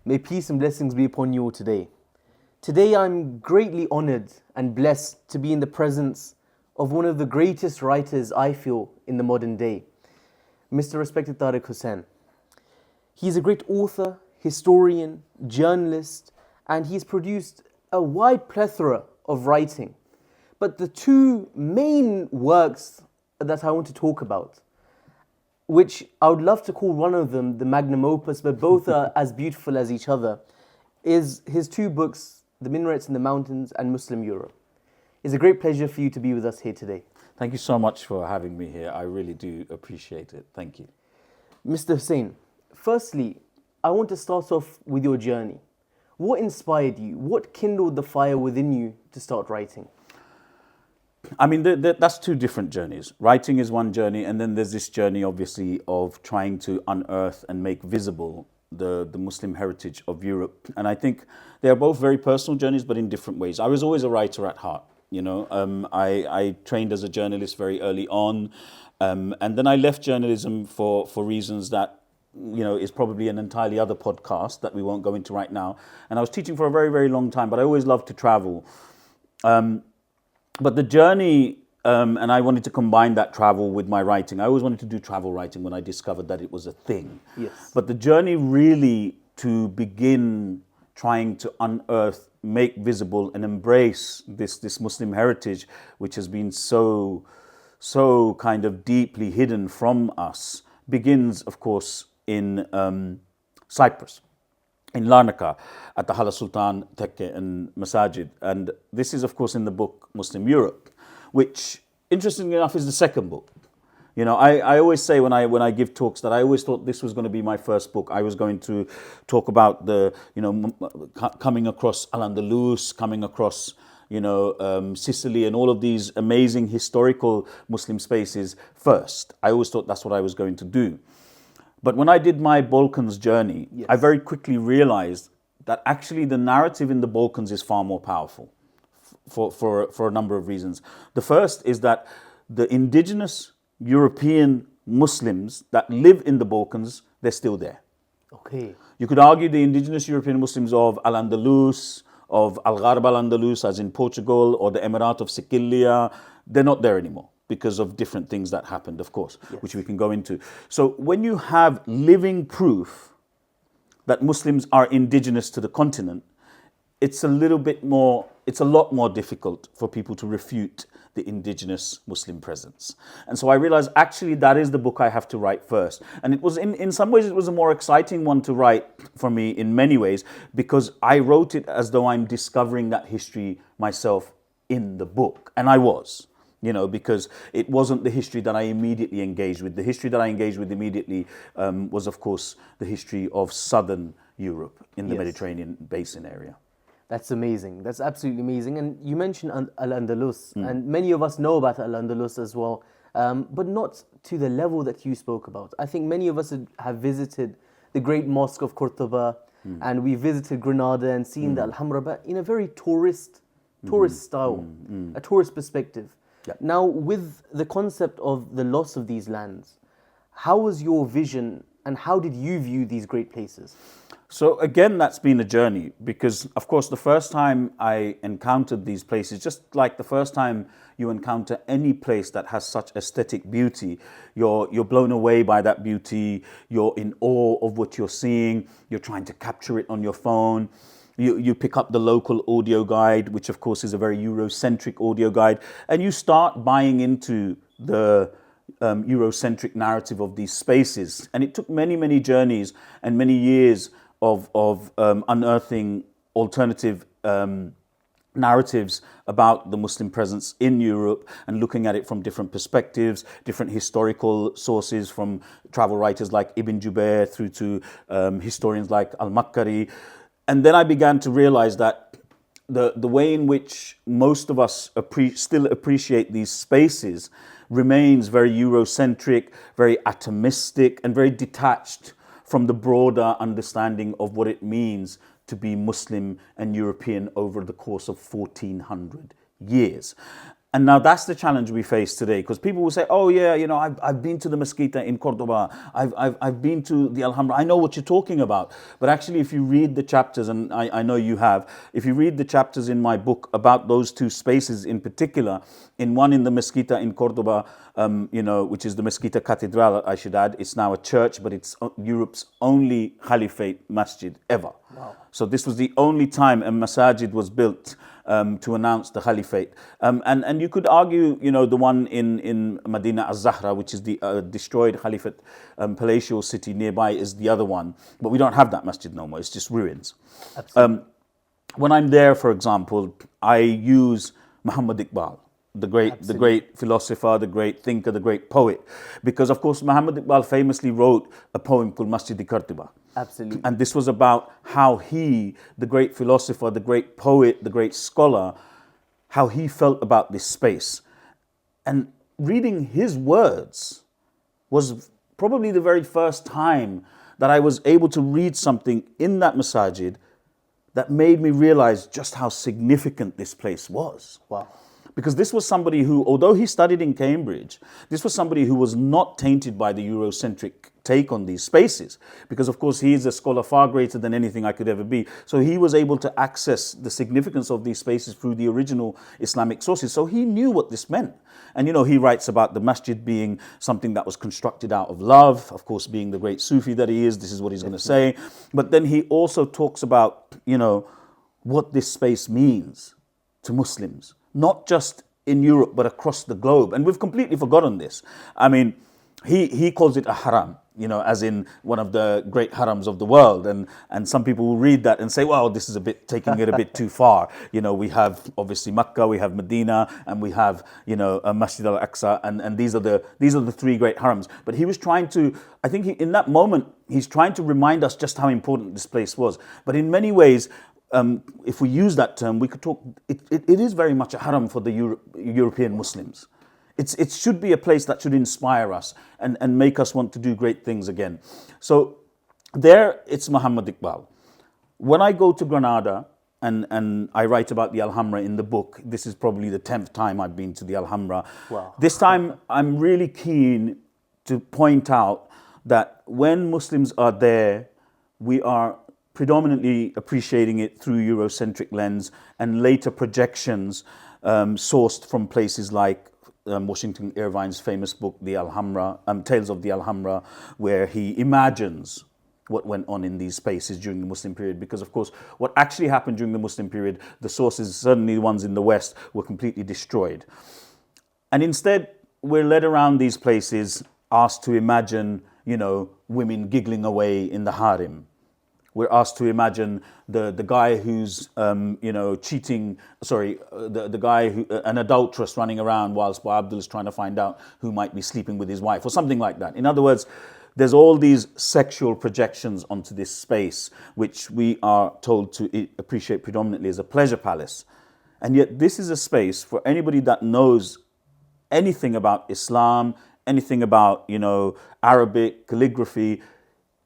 May peace and blessings be upon you all today. Today I'm greatly honored and blessed to be in the presence of one of the greatest writers I feel in the modern day, Mr. Respected Tharik Hussain. He's a great author, historian, journalist, and he's produced a wide plethora of writing. But the two main works that I want to talk about, which I would love to call one of them the magnum opus, but both are as beautiful as each other, is his two books, The Minarets in the Mountains and Muslim Europe. It's a great pleasure for you to be with us here today. Thank you so much for having me here. I really do appreciate it. Thank you. Mr. Hussain, firstly, I want to start off with your journey. What inspired you? What kindled the fire within you to start writing? I mean, that's two different journeys. Writing is one journey, and then there's this journey, obviously, of trying to unearth and make visible the Muslim heritage of Europe. And I think they are both very personal journeys, but in different ways. I was always a writer at heart. I trained as a journalist very early on, and then I left journalism for reasons that, is probably an entirely other podcast that we won't go into right now. And I was teaching for a very, very long time, but I always loved to travel. But the journey, and I wanted to combine that travel with my writing. I always wanted to do travel writing when I discovered that it was a thing. Yes. But the journey really to begin trying to unearth, make visible and embrace this Muslim heritage, which has been so kind of deeply hidden from us, begins, of course, in Cyprus, in Larnaca, at the Hala Sultan Tekke and Masajid. And this is, of course, in the book Muslim Europe, which, interestingly enough, is the second book. I always say when I give talks that I always thought this was going to be my first book. I was going to talk about coming across Al-Andalus, coming across, Sicily and all of these amazing historical Muslim spaces first. I always thought that's what I was going to do. But when I did my Balkans journey, yes, I very quickly realized that actually the narrative in the Balkans is far more powerful for a number of reasons. The first is that the indigenous European Muslims that live in the Balkans, they're still there. Okay. You could argue the indigenous European Muslims of Al-Andalus, of Al-Gharb al-Andalus, as in Portugal, or the Emirate of Sicilia, they're not there anymore, because of different things that happened, of course, yes, which we can go into. So when you have living proof that Muslims are indigenous to the continent, it's a lot more difficult for people to refute the indigenous Muslim presence. And so I realized actually that is the book I have to write first. And it was in some ways it was a more exciting one to write for me in many ways, because I wrote it as though I'm discovering that history myself in the book. And I was. Because it wasn't the history that I immediately engaged with. The history that I engaged with immediately was, of course, the history of southern Europe in the, yes, Mediterranean basin area. That's amazing. That's absolutely amazing. And you mentioned Al-Andalus, and many of us know about Al-Andalus as well, but not to the level that you spoke about. I think many of us have visited the great mosque of Cordoba, and we visited Granada and seen the Alhambra, but in a very tourist style, a tourist perspective. Yeah. Now, with the concept of the loss of these lands, how was your vision and how did you view these great places? So again, that's been a journey, because of course the first time I encountered these places, just like the first time you encounter any place that has such aesthetic beauty, you're blown away by that beauty, you're in awe of what you're seeing, you're trying to capture it on your phone. You pick up the local audio guide, which of course is a very Eurocentric audio guide, and you start buying into the Eurocentric narrative of these spaces. And it took many, many journeys and many years of unearthing alternative narratives about the Muslim presence in Europe and looking at it from different perspectives, different historical sources, from travel writers like Ibn Jubair through to historians like Al-Makkari. And then I began to realize that the way in which most of us still appreciate these spaces remains very Eurocentric, very atomistic, and very detached from the broader understanding of what it means to be Muslim and European over the course of 1400 years. And now that's the challenge we face today, because people will say, oh yeah, you know, I've been to the Mezquita in Cordoba, I've been to the Alhambra, I know what you're talking about. But actually, if you read the chapters, and I know you have, if you read the chapters in my book about those two spaces in particular, in one in the Mezquita in Cordoba, you know, which is the Mezquita Cathedral, I should add, it's now a church, but it's Europe's only Caliphate masjid ever. Wow. So this was the only time a masajid was built to announce the Caliphate. And you could argue, you know, the one in Medina al-Zahra, which is the destroyed Caliphate palatial city nearby, is the other one. But we don't have that masjid no more. It's just ruins. Absolutely. When I'm there, for example, I use Muhammad Iqbal, the great philosopher, the great thinker, the great poet. Because, of course, Muhammad Iqbal famously wrote a poem called Masjid-i-Qartiba. Absolutely. And this was about how he, the great philosopher, the great poet, the great scholar, how he felt about this space. And reading his words was probably the very first time that I was able to read something in that masajid that made me realize just how significant this place was. Wow. Because this was somebody who, although he studied in Cambridge, this was somebody who was not tainted by the Eurocentric take on these spaces. Because, of course, he is a scholar far greater than anything I could ever be. So he was able to access the significance of these spaces through the original Islamic sources. So he knew what this meant. And, you know, he writes about the masjid being something that was constructed out of love. Of course, being the great Sufi that he is, this is what he's going to say. But then he also talks about, you know, what this space means to Muslims. Not just in Europe, but across the globe. And we've completely forgotten this. I mean, he calls it a haram, you know, as in one of the great harams of the world. And some people will read that and say, well, this is taking it a bit too far. You know, we have obviously Makkah, we have Medina, and we have, you know, Masjid al-Aqsa, and these are the three great harams. But he was trying to, I think in that moment, he's trying to remind us just how important this place was. But in many ways, if we use that term, we could talk, it is very much a haram for the European Muslims. It should be a place that should inspire us and make us want to do great things again. So there, it's Muhammad Iqbal. When I go to Granada, and I write about the Alhambra in the book, this is probably the 10th time I've been to the Alhambra. Wow. This time, I'm really keen to point out that when Muslims are there, we are predominantly appreciating it through Eurocentric lens and later projections sourced from places like Washington Irvine's famous book, The Alhambra, Tales of the Alhambra, where he imagines what went on in these spaces during the Muslim period. Because, of course, what actually happened during the Muslim period, the sources, certainly the ones in the West, were completely destroyed. And instead, we're led around these places, asked to imagine, you know, women giggling away in the harem. We're asked to imagine the guy who's, you know, cheating, the guy, an adulteress running around whilst Abdul is trying to find out who might be sleeping with his wife or something like that. In other words, there's all these sexual projections onto this space, which we are told to appreciate predominantly as a pleasure palace. And yet this is a space for anybody that knows anything about Islam, anything about, you know, Arabic, calligraphy.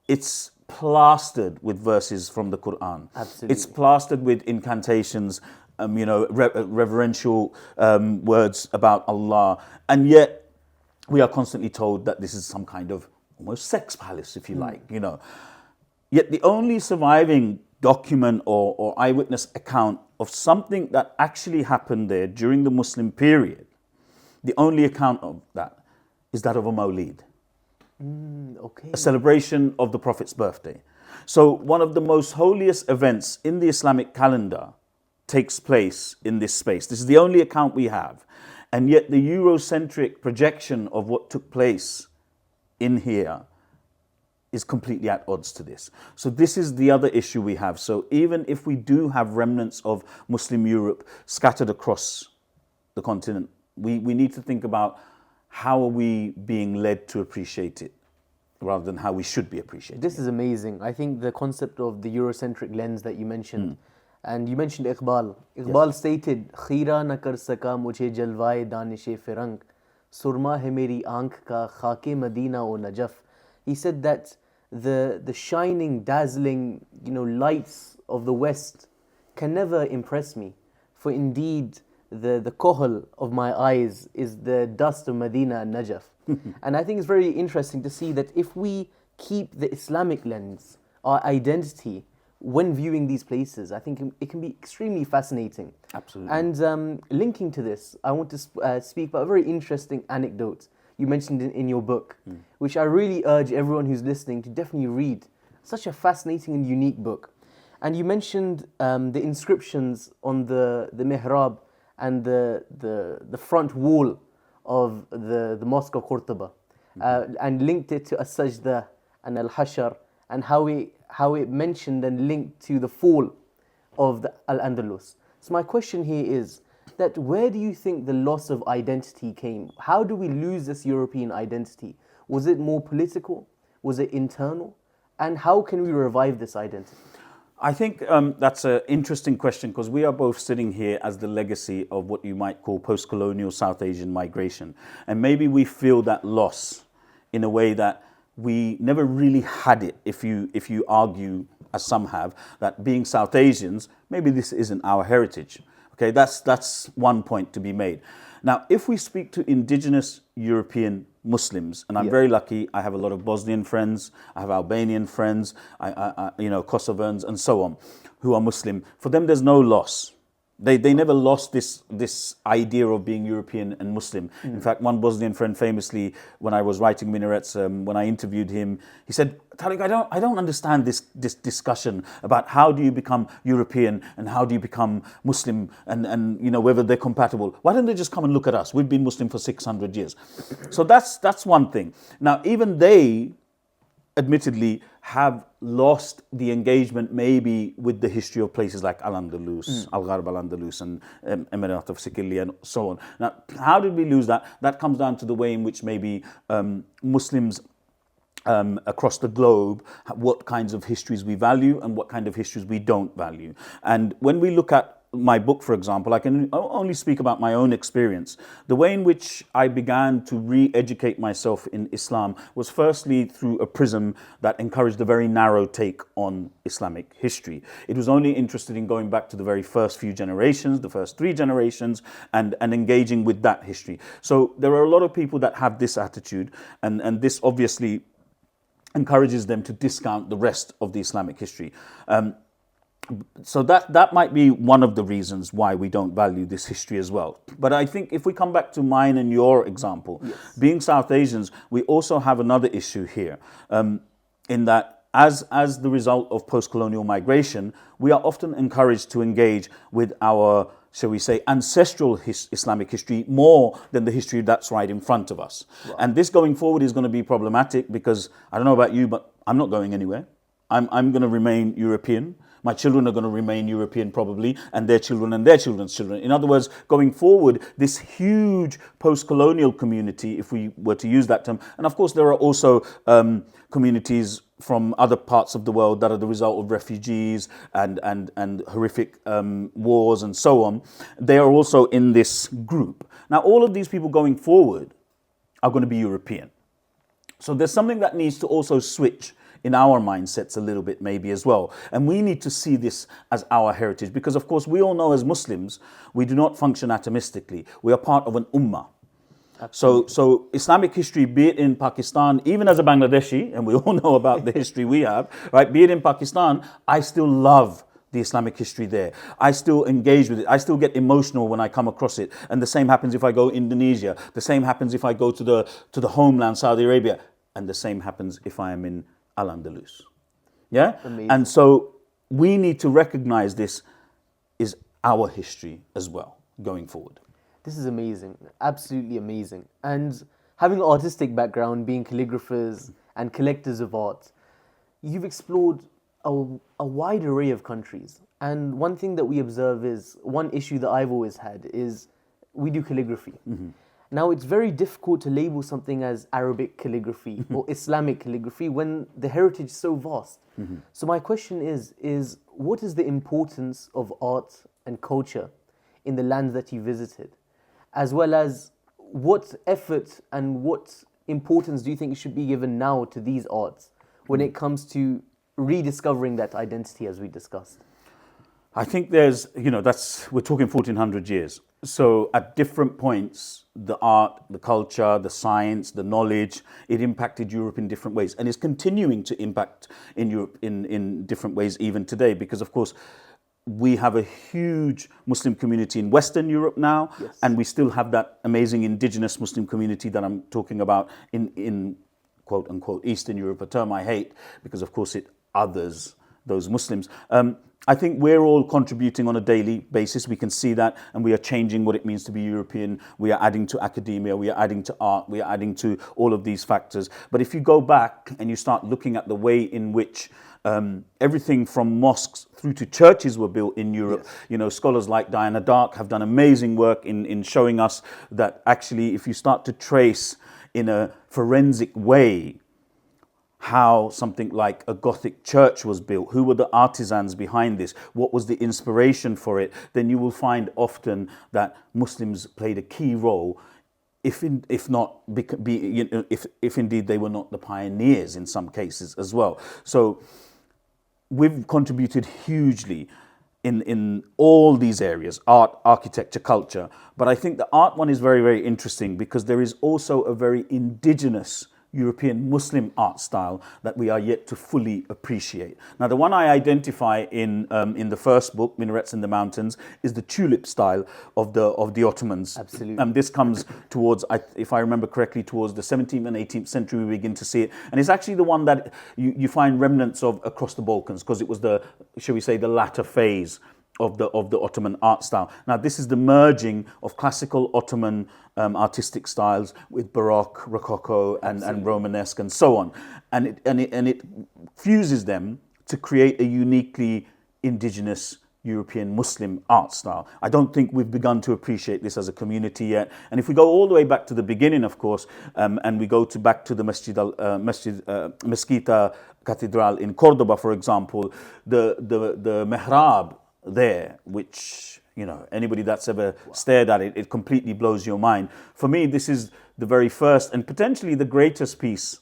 It's plastered with verses from the Quran. Absolutely. It's plastered with incantations, you know, reverential words about Allah. And yet we are constantly told that this is some kind of almost sex palace, if you like, you know. Yet the only surviving document or eyewitness account of something that actually happened there during the Muslim period, the only account of that is that of a Mawlid. Okay. A celebration of the Prophet's birthday. So one of the most holiest events in the Islamic calendar takes place in this space. This is the only account we have. And yet the Eurocentric projection of what took place in here is completely at odds to this. So this is the other issue we have. So even if we do have remnants of Muslim Europe scattered across the continent, we need to think about how are we being led to appreciate it rather than how we should be appreciating This it. is amazing. I think the concept of the Eurocentric lens that you mentioned, and you mentioned Iqbal. Iqbal stated, "Khira na kar saka mujhe jalwaye danishe firang, surma hai meri aankh ka khake Medina o Najaf." He said that the shining, dazzling, you know, lights of the West can never impress me, for indeed the kohl of my eyes is the dust of Medina and Najaf. And I think it's very interesting to see that if we keep the Islamic lens, our identity, when viewing these places, I think it can be extremely fascinating. Absolutely. And linking to this, I want to speak about a very interesting anecdote you mentioned in your book, which I really urge everyone who's listening to definitely read. Such a fascinating and unique book. And you mentioned the inscriptions on the mihrab and the front wall of the Mosque of Qurtuba, and linked it to As-Sajda and Al-Hashar, and how it mentioned and linked to the fall of the Al-Andalus. So my question here is that where do you think the loss of identity came? How do we lose this European identity? Was it more political? Was it internal? And how can we revive this identity? I think that's an interesting question, because we are both sitting here as the legacy of what you might call post-colonial South Asian migration. And maybe we feel that loss in a way that we never really had it, if you argue, as some have, that being South Asians, maybe this isn't our heritage. Okay, that's one point to be made. Now, if we speak to indigenous European Muslims, and I'm very lucky, I have a lot of Bosnian friends, I have Albanian friends, I Kosovans and so on, who are Muslim. For them, there's no loss. They never lost this idea of being European and Muslim. In fact, one Bosnian friend famously, when I was writing Minarets, when I interviewed him, he said, "Tharik, I don't understand this discussion about how do you become European and how do you become Muslim, and whether they're compatible. Why don't they just come and look at us? We've been Muslim for 600 years." So that's one thing. Now, even they admittedly have lost the engagement maybe with the history of places like Al-Andalus, Al-Gharb Al-Andalus, and Emirate of Sicily and so on. Now, how did we lose that? That comes down to the way in which maybe Muslims across the globe, what kinds of histories we value and what kind of histories we don't value. And when we look at my book, for example, I can only speak about my own experience. The way in which I began to re-educate myself in Islam was firstly through a prism that encouraged a very narrow take on Islamic history. It was only interested in going back to the very first few generations, the first 3 generations, and engaging with that history. So there are a lot of people that have this attitude, and this obviously encourages them to discount the rest of the Islamic history. So that might be one of the reasons why we don't value this history as well. But I think if we come back to mine and your example, being South Asians, we also have another issue here, in that as the result of post-colonial migration, we are often encouraged to engage with our, shall we say, ancestral Islamic history more than the history that's right in front of us. Right. And this going forward is going to be problematic, because I don't know about you, but I'm not going anywhere. I'm going to remain European. My children are going to remain European probably, and their children and their children's children. In other words, going forward, this huge post-colonial community, if we were to use that term, and of course there are also communities from other parts of the world that are the result of refugees and horrific wars and so on, they are also in this group. Now, all of these people going forward are going to be European. So there's something that needs to also switch in our mindsets a little bit maybe as well. And we need to see this as our heritage, because of course we all know as Muslims, we do not function atomistically. We are part of an ummah. So Islamic history, be it in Pakistan, even as a Bangladeshi, and we all know about the history we have, right? Be it in Pakistan, I still love the Islamic history there. I still engage with it. I still get emotional when I come across it. And the same happens if I go Indonesia. The same happens if I go to the homeland, Saudi Arabia. And the same happens if I am in Al-Andalus. Yeah? Amazing. And so we need to recognize this is our history as well going forward. This is amazing, absolutely amazing. And having an artistic background, being calligraphers and collectors of art, you've explored a wide array of countries. And one thing that we observe is, one issue that I've always had is we do calligraphy. Mm-hmm. Now, it's very difficult to label something as Arabic calligraphy or Islamic calligraphy when the heritage is so vast. Mm-hmm. So my question is what is the importance of art and culture in the lands that you visited? As well as what effort and what importance do you think should be given now to these arts when it comes to rediscovering that identity as we discussed? I think there's, we're talking 1400 years. So at different points, the art, the culture, the science, the knowledge, it impacted Europe in different ways and is continuing to impact in Europe in different ways even today. Because, of course, we have a huge Muslim community in Western Europe now, Yes. and we still have that amazing indigenous Muslim community that I'm talking about in quote unquote Eastern Europe, a term I hate because, of course, it others those Muslims. I think we're all contributing on a daily basis. We can see that, and we are changing what it means to be European. We are adding to academia, we are adding to art, we are adding to all of these factors. But if you go back and you start looking at the way in which everything from mosques through to churches were built in Europe. Yes. Scholars like Diana Dark have done amazing work in showing us that actually if you start to trace in a forensic way how something like a Gothic church was built, who were the artisans behind this, what was the inspiration for it, then you will find often that Muslims played a key role, if indeed they were not the pioneers in some cases as well. So we've contributed hugely in all these areas, art, architecture, culture. But I think the art one is very, very interesting because there is also a very indigenous European Muslim art style that we are yet to fully appreciate. Now, the one I identify in the first book, Minarets in the Mountains, is the tulip style of the Ottomans. Absolutely. And this comes towards, if I remember correctly, towards the 17th and 18th century we begin to see it. And it's actually the one that you find remnants of across the Balkans because it was the, shall we say, the latter phase of the Ottoman art style. Now, this is the merging of classical Ottoman artistic styles with Baroque, Rococo, and Romanesque, and so on, and it fuses them to create a uniquely indigenous European Muslim art style. I don't think we've begun to appreciate this as a community yet. And if we go all the way back to the beginning, of course, and we go back to the Mezquita Cathedral in Cordoba, for example, the mihrab there, which, anybody that's ever stared at it, it completely blows your mind. For me, this is the very first and potentially the greatest piece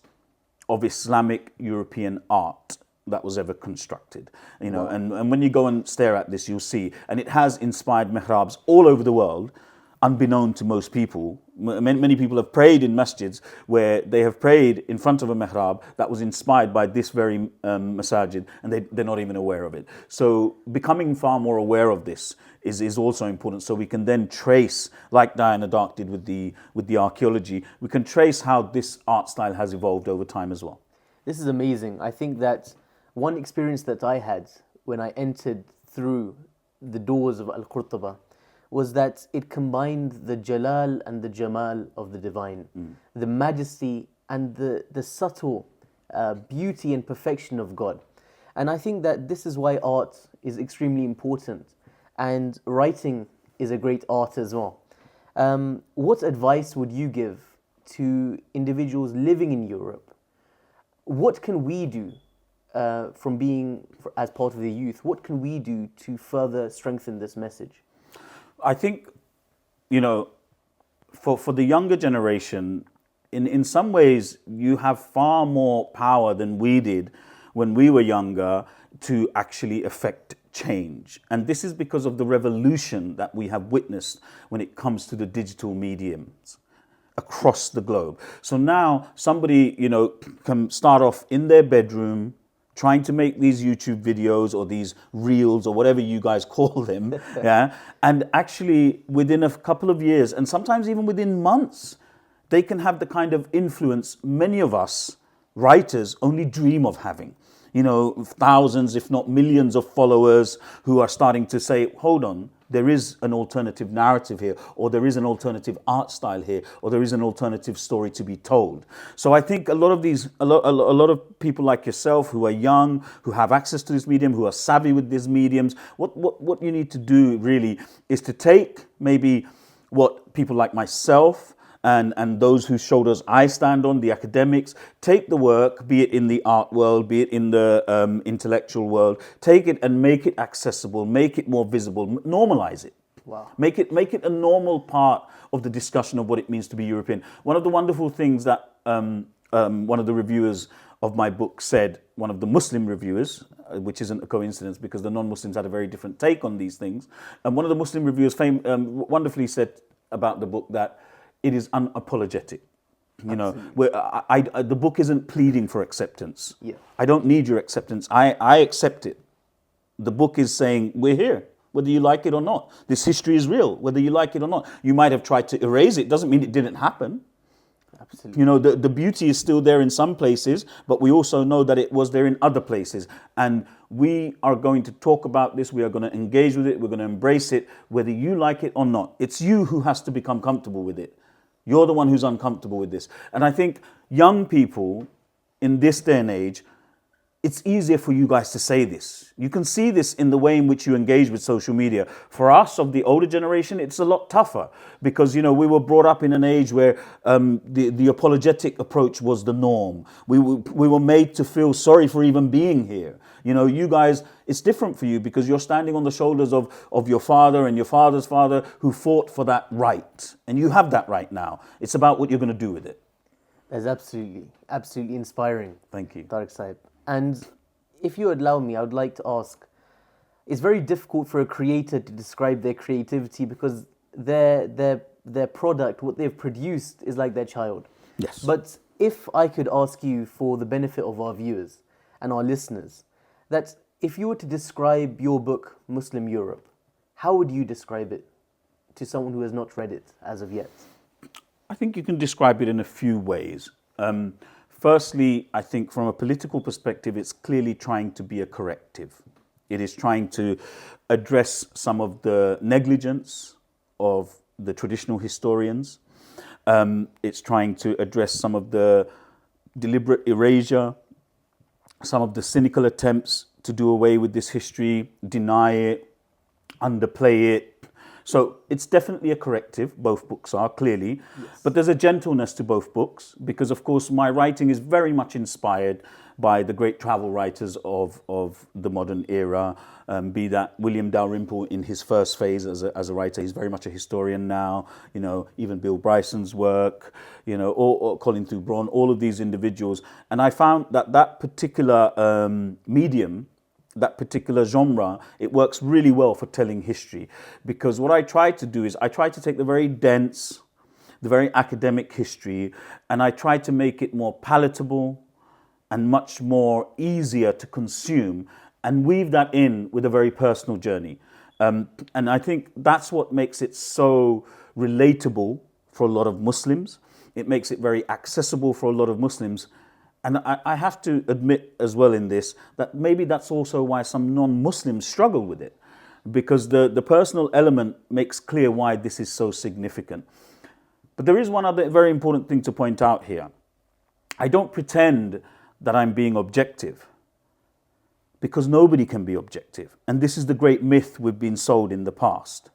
of Islamic European art that was ever constructed. Wow. And when you go and stare at this, you'll see, and it has inspired mihrabs all over the world, unbeknown to most people. Many people have prayed in masjids where they have prayed in front of a mihrab that was inspired by this very masajid, and they're not even aware of it. So becoming far more aware of this is also important, so we can then trace, like Diana Dark did with the archaeology, we can trace how this art style has evolved over time as well. This is amazing. I think that one experience that I had when I entered through the doors of Al-Qurtuba was that it combined the jalal and the jamal of the divine, the majesty and the subtle beauty and perfection of God. And I think that this is why art is extremely important, and writing is a great art as well. What advice would you give to individuals living in Europe? What can we do from being, as part of the youth, what can we do to further strengthen this message? I think, for the younger generation, in some ways, you have far more power than we did when we were younger to actually affect change. And this is because of the revolution that we have witnessed when it comes to the digital mediums across the globe. So now somebody, can start off in their bedroom, trying to make these YouTube videos or these reels or whatever you guys call them, yeah, and actually within a couple of years, and sometimes even within months, they can have the kind of influence many of us writers only dream of having. Thousands, if not millions of followers who are starting to say, hold on, there is an alternative narrative here, or there is an alternative art style here, or there is an alternative story to be told. So I think a lot of people like yourself who are young, who have access to this medium, who are savvy with these mediums, what you need to do really is to take maybe what people like myself and those whose shoulders I stand on, the academics, take the work, be it in the art world, be it in the intellectual world, take it and make it accessible, make it more visible, normalize it. Wow. Make it a normal part of the discussion of what it means to be European. One of the wonderful things that a one of the reviewers of my book said, one of the Muslim reviewers, which isn't a coincidence because the non-Muslims had a very different take on these things. And one of the Muslim reviewers wonderfully said about the book that it is unapologetic. You know, where the book isn't pleading for acceptance. Yeah. I don't need your acceptance. I accept it. The book is saying, we're here, whether you like it or not. This history is real, whether you like it or not. You might have tried to erase it. Doesn't mean it didn't happen. Absolutely. You know, the beauty is still there in some places, but we also know that it was there in other places. And we are going to talk about this. We are going to engage with it. We're going to embrace it, whether you like it or not. It's you who has to become comfortable with it. You're the one who's uncomfortable with this. And I think young people in this day and age, it's easier for you guys to say this. You can see this in the way in which you engage with social media. For us of the older generation, it's a lot tougher because, you know, we were brought up in an age where the apologetic approach was the norm. We were made to feel sorry for even being here. You know, you guys, it's different for you because you're standing on the shoulders of your father and your father's father who fought for that right. And you have that right now. It's about what you're going to do with it. That's absolutely inspiring. Thank you. Tharik Sahib. And if you allow me, I would like to ask, it's very difficult for a creator to describe their creativity because their product, what they've produced, is like their child. Yes. But if I could ask you, for the benefit of our viewers and our listeners, that if you were to describe your book, Muslim Europe, how would you describe it to someone who has not read it as of yet? I think you can describe it in a few ways. Firstly, I think from a political perspective, it's clearly trying to be a corrective. It is trying to address some of the negligence of the traditional historians. It's trying to address some of the deliberate erasure, some of the cynical attempts to do away with this history, deny it, underplay it. So it's definitely a corrective, both books are, clearly. Yes. But there's a gentleness to both books because, of course, my writing is very much inspired by the great travel writers of the modern era, be that William Dalrymple in his first phase as a writer. He's very much a historian now, you know, even Bill Bryson's work, you know, or Colin Thu Braun, all of these individuals. And I found that particular medium, that particular genre, it works really well for telling history because what I try to do is I try to take the very dense, the very academic history and I try to make it more palatable and much more easier to consume and weave that in with a very personal journey. And I think that's what makes it so relatable for a lot of Muslims. It makes it very accessible for a lot of Muslims. And I have to admit as well in this that maybe that's also why some non-Muslims struggle with it because the personal element makes clear why this is so significant. But there is one other very important thing to point out here. I don't pretend that I'm being objective because nobody can be objective. And this is the great myth we've been sold in the past,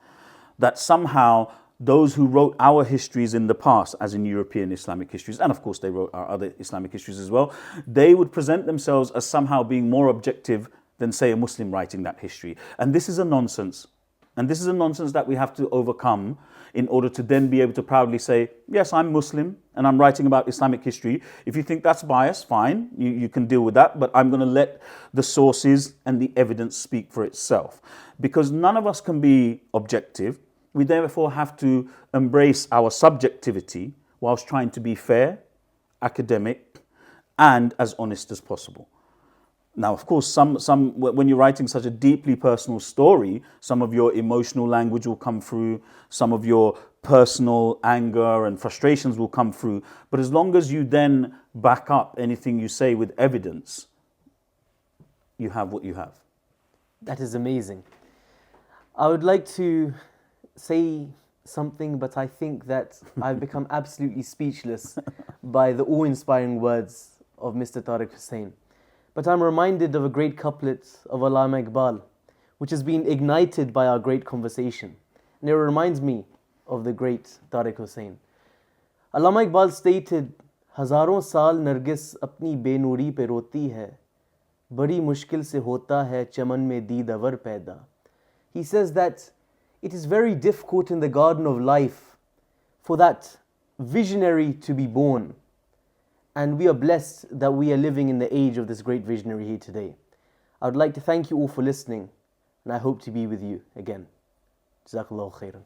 that somehow those who wrote our histories in the past, as in European Islamic histories, and of course they wrote our other Islamic histories as well, they would present themselves as somehow being more objective than, say, a Muslim writing that history. And this is a nonsense. And this is a nonsense that we have to overcome in order to then be able to proudly say, yes, I'm Muslim and I'm writing about Islamic history. If you think that's bias, fine, you can deal with that, but I'm going to let the sources and the evidence speak for itself. Because none of us can be objective. We therefore have to embrace our subjectivity whilst trying to be fair, academic, and as honest as possible. Now, of course, when you're writing such a deeply personal story, some of your emotional language will come through, some of your personal anger and frustrations will come through. But as long as you then back up anything you say with evidence, you have what you have. That is amazing. I would like to say something, but I think that I've become absolutely speechless by the awe-inspiring words of Mr. Tharik Hussain. But I'm reminded of a great couplet of Allama Iqbal, which has been ignited by our great conversation. And it reminds me of the great Tharik Hussain. Allama Iqbal stated, "Hazaron saal Nargis apni benuri pe roti hai, badi mushkil se hota hai chaman mein deedawar paida." He says that it is very difficult in the garden of life for that visionary to be born. And we are blessed that we are living in the age of this great visionary here today. I would like to thank you all for listening, and I hope to be with you again. Jazakallahu khairan.